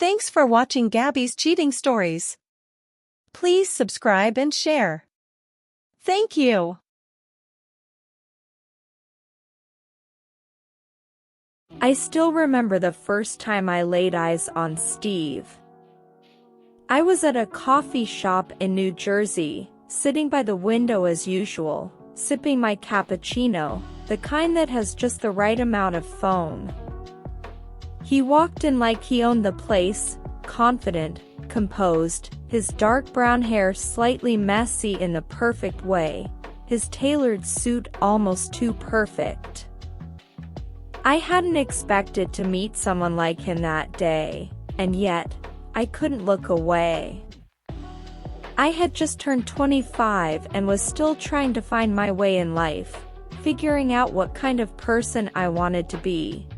Thanks for watching Gabby's cheating stories. Please subscribe and share. Thank you. I still remember the first time I laid eyes on Steve. I was at a coffee shop in New Jersey, sitting by the window as usual, sipping my cappuccino, the kind that has just the right amount of foam. He walked in like he owned the place, confident, composed, his dark brown hair slightly messy in the perfect way, his tailored suit almost too perfect. I hadn't expected to meet someone like him that day, and yet, I couldn't look away. I had just turned 25 and was still trying to find my way in life, figuring out what kind of person I wanted to be.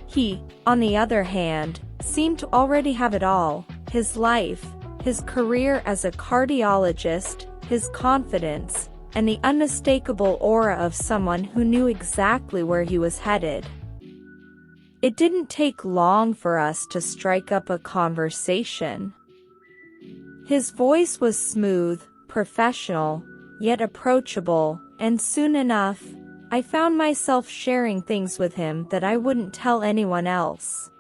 He, on the other hand, seemed to already have it all: his life, his career as a cardiologist, his confidence, and the unmistakable aura of someone who knew exactly where he was headed. It didn't take long for us to strike up a conversation. His voice was smooth, professional, yet approachable, and soon enough, I found myself sharing things with him that I wouldn't tell anyone else.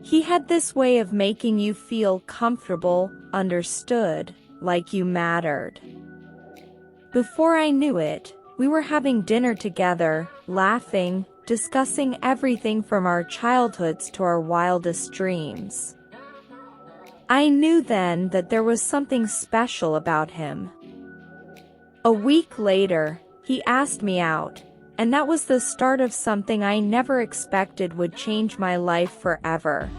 He had this way of making you feel comfortable, understood, like you mattered. Before I knew it, we were having dinner together, laughing, discussing everything from our childhoods to our wildest dreams. I knew then that there was something special about him. A week later, he asked me out, and that was the start of something I never expected would change my life forever.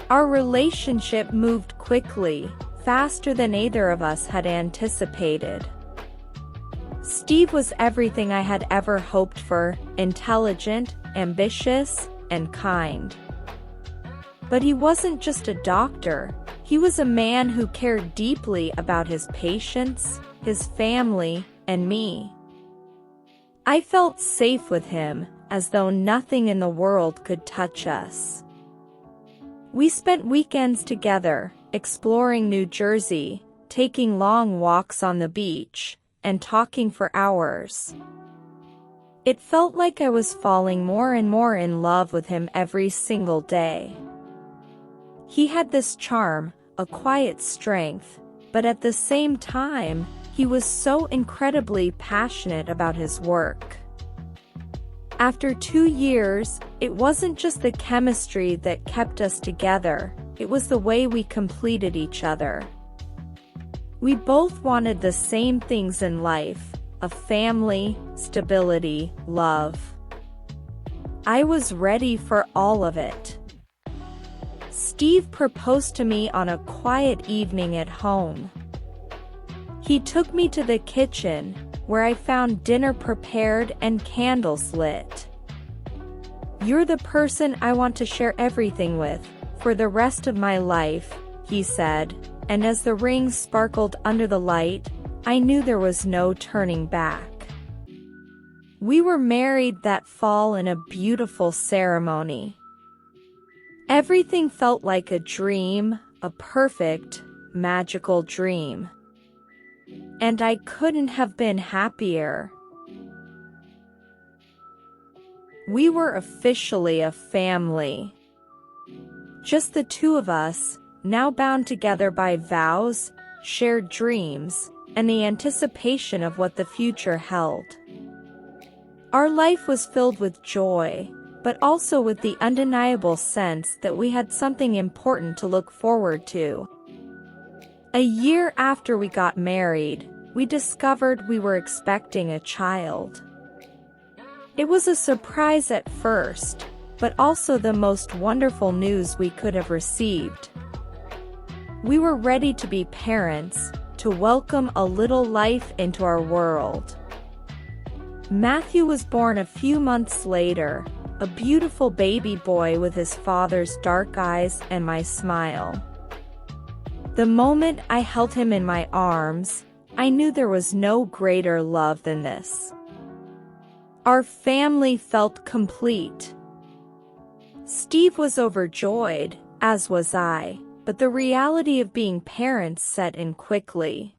Our relationship moved quickly, faster than either of us had anticipated. Steve was everything I had ever hoped for: intelligent, ambitious, and kind. But he wasn't just a doctor, he was a man who cared deeply about his patients, his family, and me. I felt safe with him, as though nothing in the world could touch us. We spent weekends together, exploring New Jersey, taking long walks on the beach, and talking for hours. It felt like I was falling more and more in love with him every single day. He had this charm, a quiet strength, but at the same time, he was so incredibly passionate about his work. After 2 years, it wasn't just the chemistry that kept us together, it was the way we completed each other. We both wanted the same things in life: a family, stability, love. I was ready for all of it. Steve proposed to me on a quiet evening at home. He took me to the kitchen, where I found dinner prepared and candles lit. "You're the person I want to share everything with, for the rest of my life," he said, and as the ring sparkled under the light, I knew there was no turning back. We were married that fall in a beautiful ceremony. Everything felt like a dream, a perfect, magical dream. And I couldn't have been happier. We were officially a family. Just the two of us, now bound together by vows, shared dreams, and the anticipation of what the future held. Our life was filled with joy, but also with the undeniable sense that we had something important to look forward to. A year after we got married, we discovered we were expecting a child. It was a surprise at first, but also the most wonderful news we could have received. We were ready to be parents, to welcome a little life into our world. Matthew was born a few months later, a beautiful baby boy with his father's dark eyes and my smile. The moment I held him in my arms, I knew there was no greater love than this. Our family felt complete. Steve was overjoyed, as was I, but the reality of being parents set in quickly.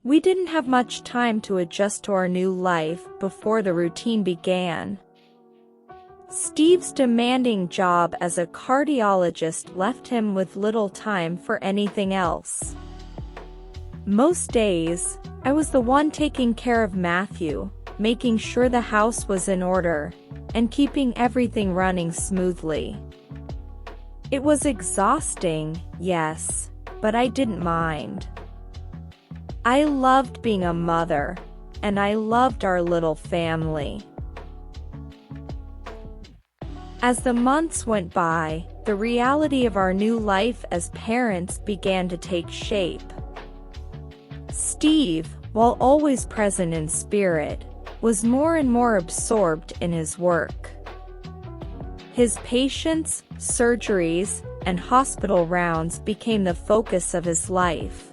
We didn't have much time to adjust to our new life before the routine began. Steve's demanding job as a cardiologist left him with little time for anything else. Most days, I was the one taking care of Matthew, making sure the house was in order, and keeping everything running smoothly. It was exhausting, yes, but I didn't mind. I loved being a mother, and I loved our little family. As the months went by, the reality of our new life as parents began to take shape. Steve, while always present in spirit, was more and more absorbed in his work. His patients, surgeries, and hospital rounds became the focus of his life.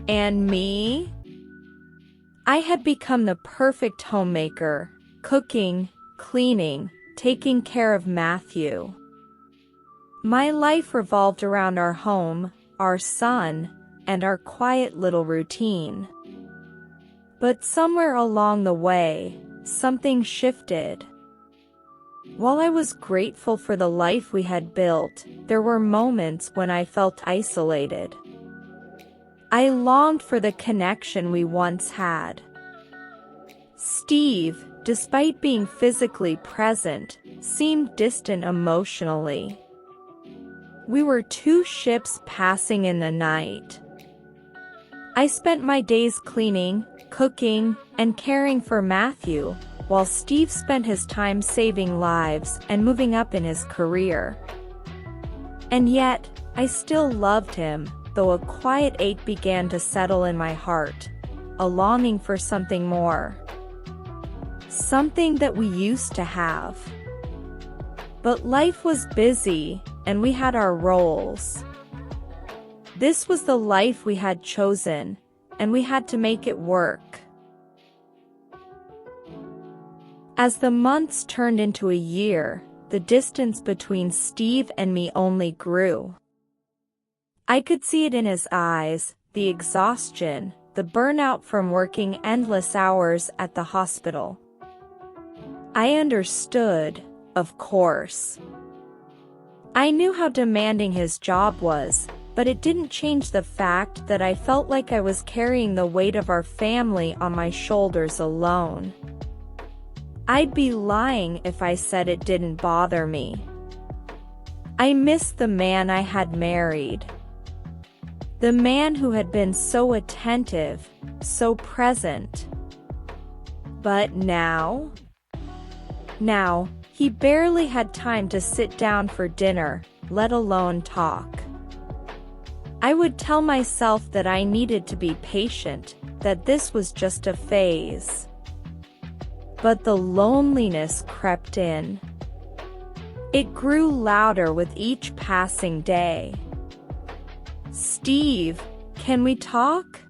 And me? I had become the perfect homemaker, cooking, cleaning, taking care of Matthew. My life revolved around our home, our son, and our quiet little routine. But somewhere along the way, something shifted. While I was grateful for the life we had built, there were moments when I felt isolated. I longed for the connection we once had. Steve, despite being physically present, seemed distant emotionally. We were two ships passing in the night. I spent my days cleaning, cooking, and caring for Matthew, while Steve spent his time saving lives and moving up in his career. And yet, I still loved him, though a quiet ache began to settle in my heart, a longing for something more. Something that we used to have. But life was busy, and we had our roles. This was the life we had chosen, and we had to make it work. As the months turned into a year, the distance between Steve and me only grew. I could see it in his eyes, the exhaustion, the burnout from working endless hours at the hospital. I understood, of course. I knew how demanding his job was, but it didn't change the fact that I felt like I was carrying the weight of our family on my shoulders alone. I'd be lying if I said it didn't bother me. I missed the man I had married. The man who had been so attentive, so present. But now, he barely had time to sit down for dinner, let alone talk. I would tell myself that I needed to be patient, that this was just a phase. But the loneliness crept in. It grew louder with each passing day. "Steve, can we talk?"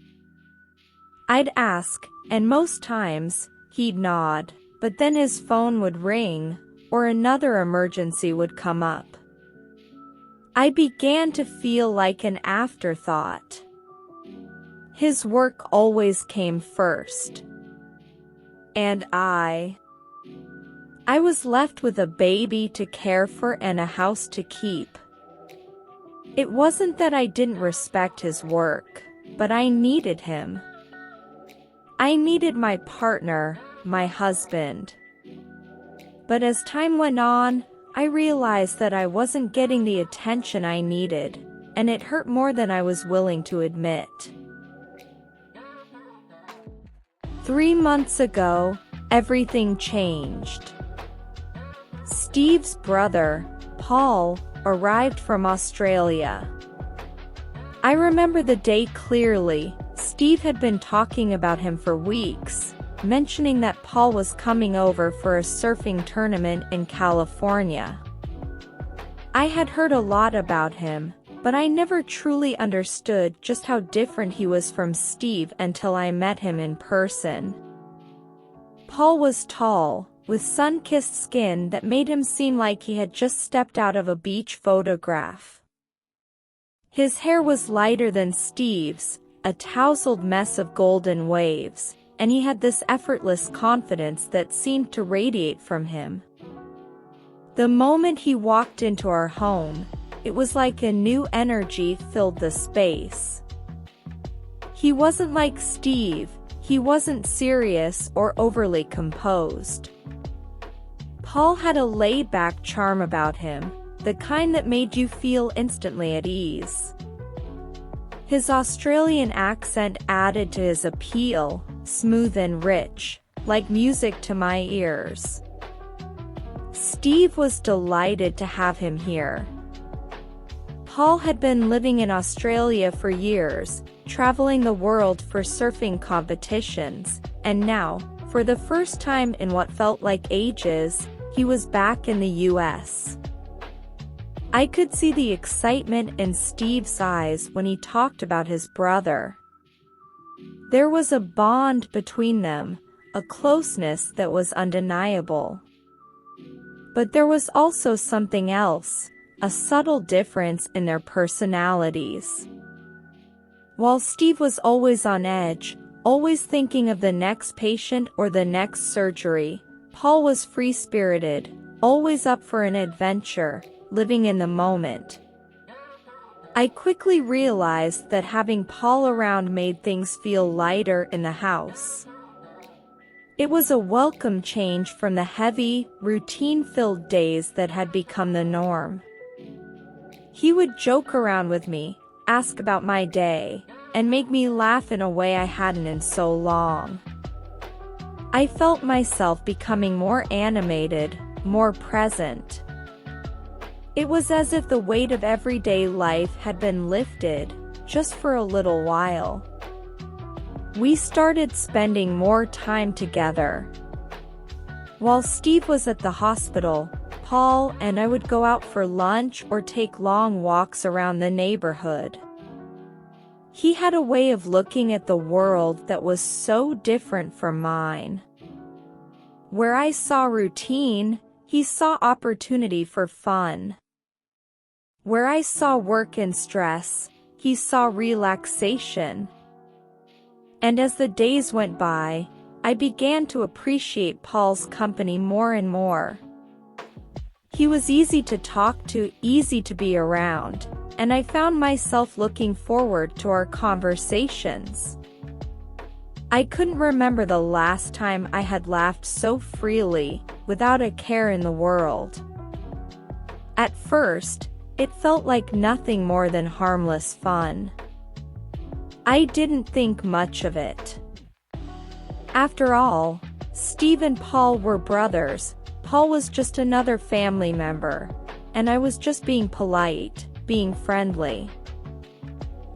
I'd ask, and most times, he'd nod, but then his phone would ring, or another emergency would come up. I began to feel like an afterthought. His work always came first. And I was left with a baby to care for and a house to keep. It wasn't that I didn't respect his work, but I needed him. I needed my partner, my husband. But as time went on, I realized that I wasn't getting the attention I needed, and it hurt more than I was willing to admit. 3 months ago, everything changed. Steve's brother, Paul, arrived from Australia. I remember the day clearly. Steve had been talking about him for weeks, mentioning that Paul was coming over for a surfing tournament in California. I had heard a lot about him, but I never truly understood just how different he was from Steve until I met him in person. Paul was tall, with sun-kissed skin that made him seem like he had just stepped out of a beach photograph. His hair was lighter than Steve's, a tousled mess of golden waves, and he had this effortless confidence that seemed to radiate from him. The moment he walked into our home, it was like a new energy filled the space. He wasn't like Steve, he wasn't serious or overly composed. Paul had a laid-back charm about him, the kind that made you feel instantly at ease. His Australian accent added to his appeal, smooth and rich, like music to my ears. Steve was delighted to have him here. Paul had been living in Australia for years, traveling the world for surfing competitions, and now, for the first time in what felt like ages, he was back in the US. I could see the excitement in Steve's eyes when he talked about his brother. There was a bond between them, a closeness that was undeniable. But there was also something else, a subtle difference in their personalities. While Steve was always on edge, always thinking of the next patient or the next surgery, Paul was free-spirited, always up for an adventure, living in the moment. I quickly realized that having Paul around made things feel lighter in the house. It was a welcome change from the heavy, routine-filled days that had become the norm. He would joke around with me, ask about my day, and make me laugh in a way I hadn't in so long. I felt myself becoming more animated, more present. It was as if the weight of everyday life had been lifted, just for a little while. We started spending more time together. While Steve was at the hospital, Paul and I would go out for lunch or take long walks around the neighborhood. He had a way of looking at the world that was so different from mine. Where I saw routine, he saw opportunity for fun. Where I saw work and stress, he saw relaxation. And as the days went by, I began to appreciate Paul's company more and more. He was easy to talk to, easy to be around, and I found myself looking forward to our conversations. I couldn't remember the last time I had laughed so freely, without a care in the world. At first, it felt like nothing more than harmless fun. I didn't think much of it. After all, Steve and Paul were brothers. Paul was just another family member, and I was just being polite, being friendly.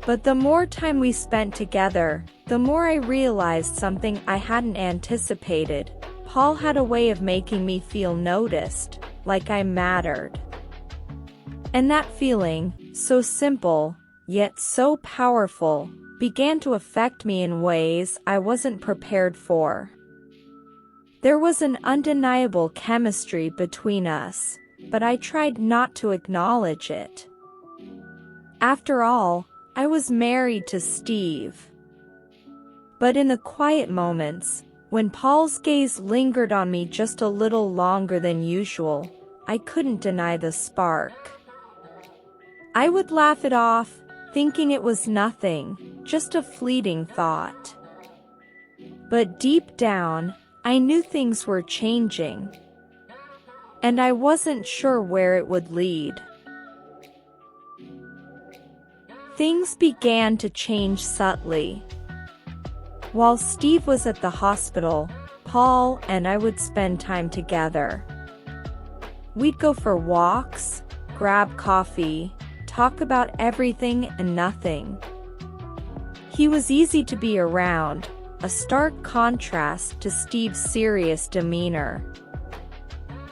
But the more time we spent together, the more I realized something I hadn't anticipated. Paul had a way of making me feel noticed, like I mattered. And that feeling, so simple, yet so powerful, began to affect me in ways I wasn't prepared for. There was an undeniable chemistry between us, but I tried not to acknowledge it. After all, I was married to Steve. But in the quiet moments, when Paul's gaze lingered on me just a little longer than usual, I couldn't deny the spark. I would laugh it off, thinking it was nothing, just a fleeting thought. But deep down, I knew things were changing. And I wasn't sure where it would lead. Things began to change subtly. While Steve was at the hospital, Paul and I would spend time together. We'd go for walks, grab coffee, talk about everything and nothing. He was easy to be around, a stark contrast to Steve's serious demeanor.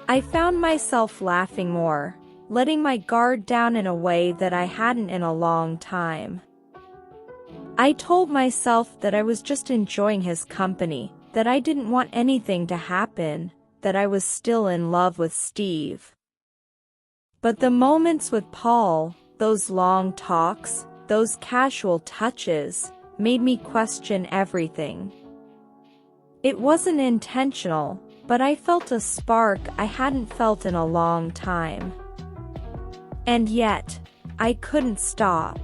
I found myself laughing more, letting my guard down in a way that I hadn't in a long time. I told myself that I was just enjoying his company, that I didn't want anything to happen, that I was still in love with Steve. But the moments with Paul, those long talks, those casual touches, made me question everything. It wasn't intentional, but I felt a spark I hadn't felt in a long time. And yet, I couldn't stop.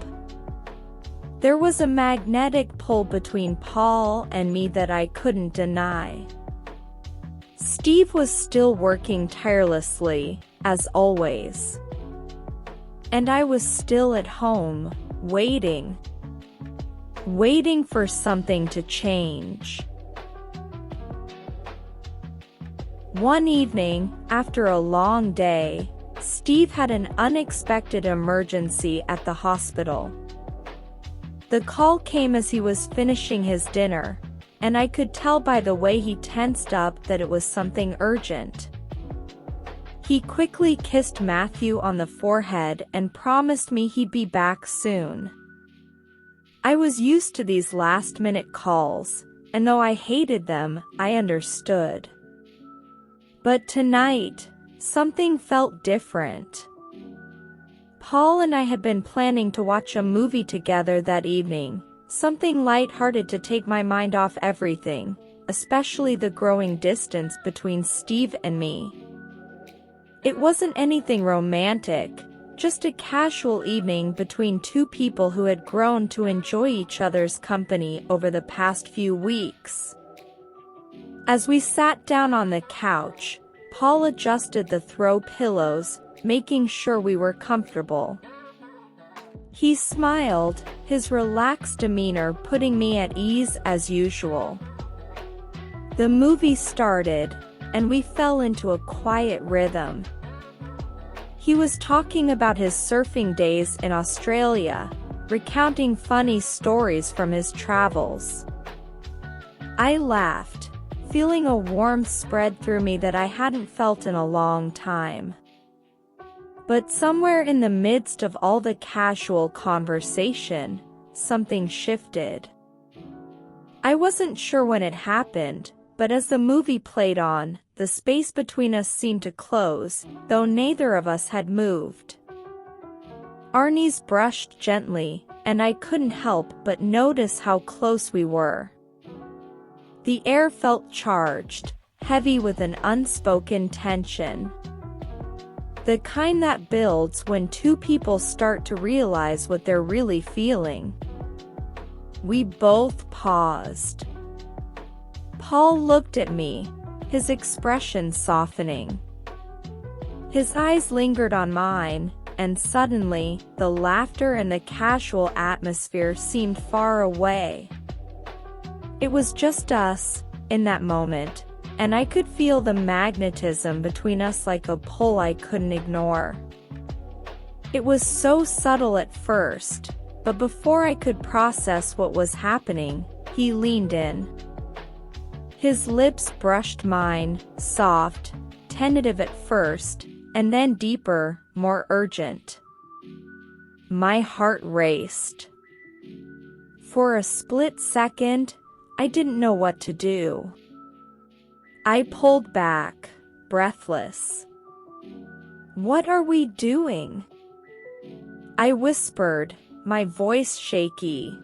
There was a magnetic pull between Paul and me that I couldn't deny. Steve was still working tirelessly, as always. And I was still at home, waiting for something to change. One evening, after a long day, Steve had an unexpected emergency at the hospital. The call came as he was finishing his dinner, and I could tell by the way he tensed up that it was something urgent. He quickly kissed Matthew on the forehead and promised me he'd be back soon. I was used to these last-minute calls, and though I hated them, I understood. But tonight, something felt different. Paul and I had been planning to watch a movie together that evening, something light-hearted to take my mind off everything, especially the growing distance between Steve and me. It wasn't anything romantic, just a casual evening between two people who had grown to enjoy each other's company over the past few weeks. As we sat down on the couch, Paul adjusted the throw pillows, making sure we were comfortable. He smiled, his relaxed demeanor putting me at ease as usual. The movie started, and we fell into a quiet rhythm. He was talking about his surfing days in Australia, recounting funny stories from his travels. I laughed, feeling a warmth spread through me that I hadn't felt in a long time. But somewhere in the midst of all the casual conversation, something shifted. I wasn't sure when it happened, but as the movie played on, the space between us seemed to close, though neither of us had moved. Our knees brushed gently, and I couldn't help but notice how close we were. The air felt charged, heavy with an unspoken tension. The kind that builds when two people start to realize what they're really feeling. We both paused. Paul looked at me, his expression softening. His eyes lingered on mine, and suddenly, the laughter and the casual atmosphere seemed far away. It was just us, in that moment, and I could feel the magnetism between us like a pull I couldn't ignore. It was so subtle at first, but before I could process what was happening, he leaned in. His lips brushed mine, soft, tentative at first, and then deeper, more urgent. My heart raced. For a split second, I didn't know what to do. I pulled back, breathless. "What are we doing?" I whispered, my voice shaky.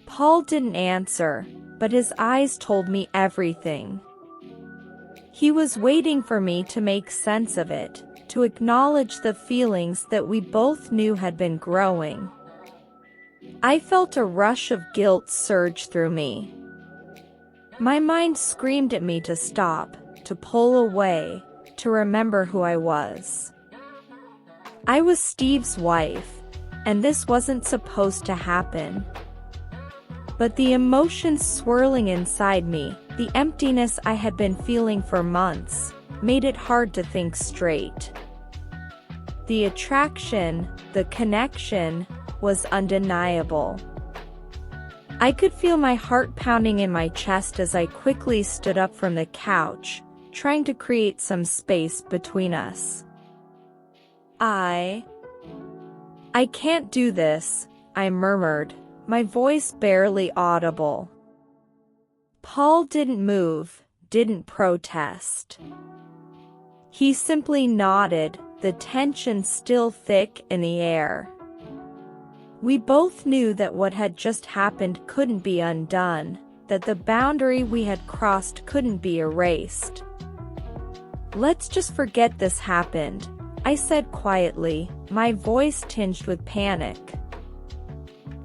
Paul didn't answer, but his eyes told me everything. He was waiting for me to make sense of it, to acknowledge the feelings that we both knew had been growing. I felt a rush of guilt surge through me. My mind screamed at me to stop, to pull away, to remember who I was. I was Steve's wife, and this wasn't supposed to happen. But the emotions swirling inside me, the emptiness I had been feeling for months, made it hard to think straight. The attraction, the connection, was undeniable. I could feel my heart pounding in my chest as I quickly stood up from the couch, trying to create some space between us. I can't do this, I murmured, my voice barely audible. Paul didn't move, didn't protest. He simply nodded, the tension still thick in the air. We both knew that what had just happened couldn't be undone, that the boundary we had crossed couldn't be erased. "Let's just forget this happened," I said quietly, my voice tinged with panic.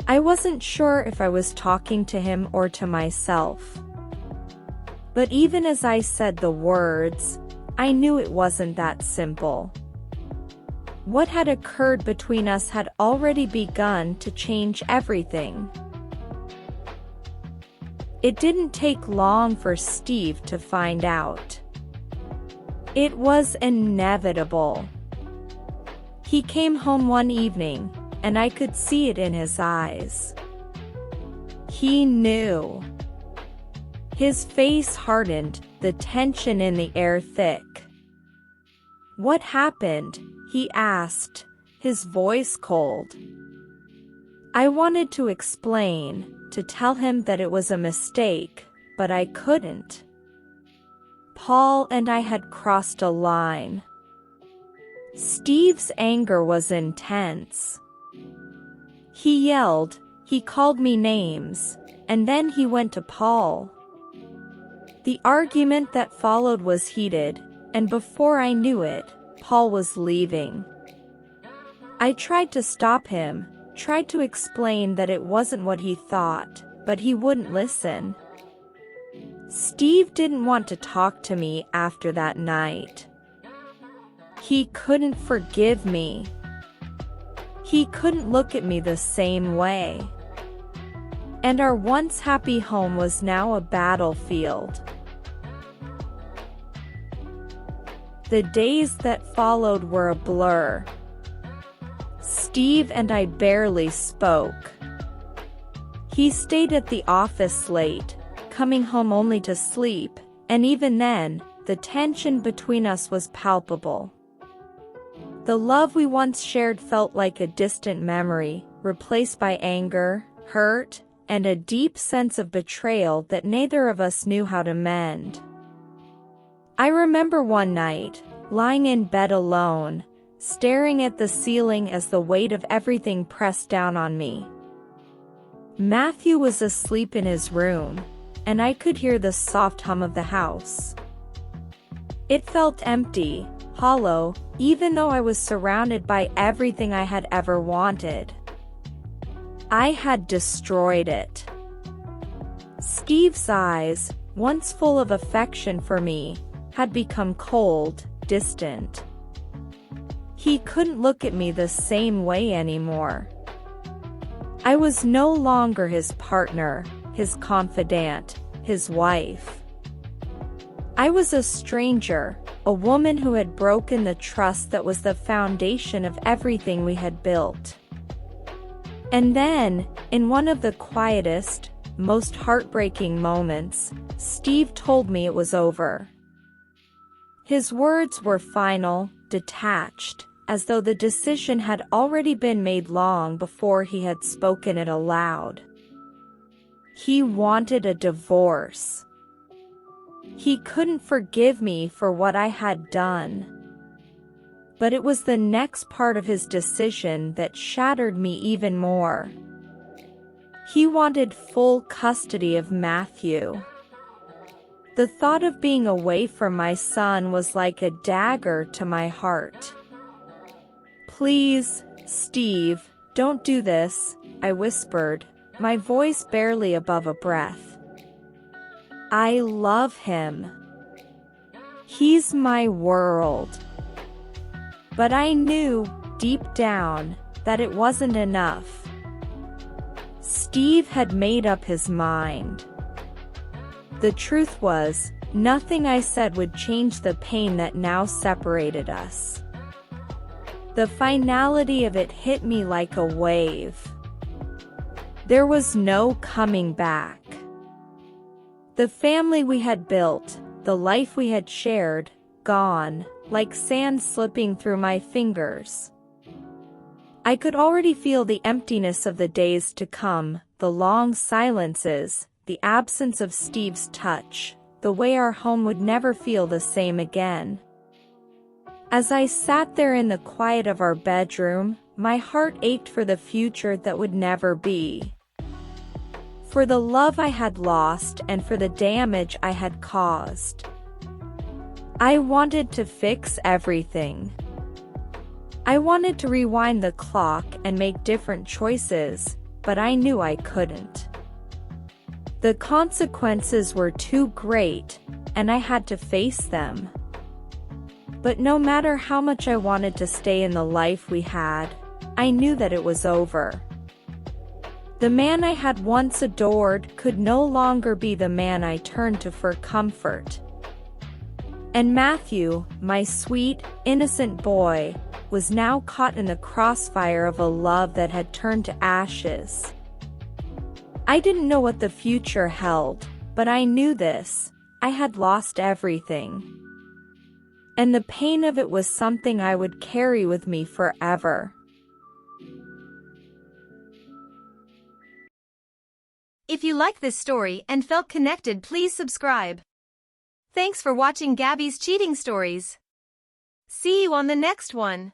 I wasn't sure if I was talking to him or to myself. But even as I said the words, I knew it wasn't that simple. What had occurred between us had already begun to change everything. It didn't take long for Steve to find out. It was inevitable. He came home one evening, and I could see it in his eyes. He knew. His face hardened, the tension in the air thick. "What happened?" he asked, his voice cold. I wanted to explain, to tell him that it was a mistake, but I couldn't. Paul and I had crossed a line. Steve's anger was intense. He yelled, he called me names, and then he went to Paul. The argument that followed was heated, and before I knew it, Paul was leaving. I tried to stop him, tried to explain that it wasn't what he thought, but he wouldn't listen. Steve didn't want to talk to me after that night. He couldn't forgive me. He couldn't look at me the same way. And our once happy home was now a battlefield. The days that followed were a blur. Steve and I barely spoke. He stayed at the office late, coming home only to sleep, and even then, the tension between us was palpable. The love we once shared felt like a distant memory, replaced by anger, hurt, and a deep sense of betrayal that neither of us knew how to mend. I remember one night, lying in bed alone, staring at the ceiling as the weight of everything pressed down on me. Matthew was asleep in his room, and I could hear the soft hum of the house. It felt empty, hollow, even though I was surrounded by everything I had ever wanted. I had destroyed it. Steve's eyes, once full of affection for me, had become cold, distant. He couldn't look at me the same way anymore. I was no longer his partner, his confidant, his wife. I was a stranger, a woman who had broken the trust that was the foundation of everything we had built. And then, in one of the quietest, most heartbreaking moments, Steve told me it was over. His words were final, detached, as though the decision had already been made long before he had spoken it aloud. He wanted a divorce. He couldn't forgive me for what I had done. But it was the next part of his decision that shattered me even more. He wanted full custody of Matthew. The thought of being away from my son was like a dagger to my heart. "Please, Steve, don't do this," I whispered, my voice barely above a breath. "I love him. He's my world." But I knew, deep down, that it wasn't enough. Steve had made up his mind. The truth was, nothing I said would change the pain that now separated us. The finality of it hit me like a wave. There was no coming back. The family we had built, the life we had shared, gone, like sand slipping through my fingers. I could already feel the emptiness of the days to come, the long silences, the absence of Steve's touch, the way our home would never feel the same again. As I sat there in the quiet of our bedroom, my heart ached for the future that would never be. For the love I had lost and for the damage I had caused. I wanted to fix everything. I wanted to rewind the clock and make different choices, but I knew I couldn't. The consequences were too great, and I had to face them. But no matter how much I wanted to stay in the life we had, I knew that it was over. The man I had once adored could no longer be the man I turned to for comfort. And Matthew, my sweet, innocent boy, was now caught in the crossfire of a love that had turned to ashes. I didn't know what the future held, but I knew this: I had lost everything. And the pain of it was something I would carry with me forever. If you like this story and felt connected, please subscribe. Thanks for watching Gabby's Cheating Stories. See you on the next one.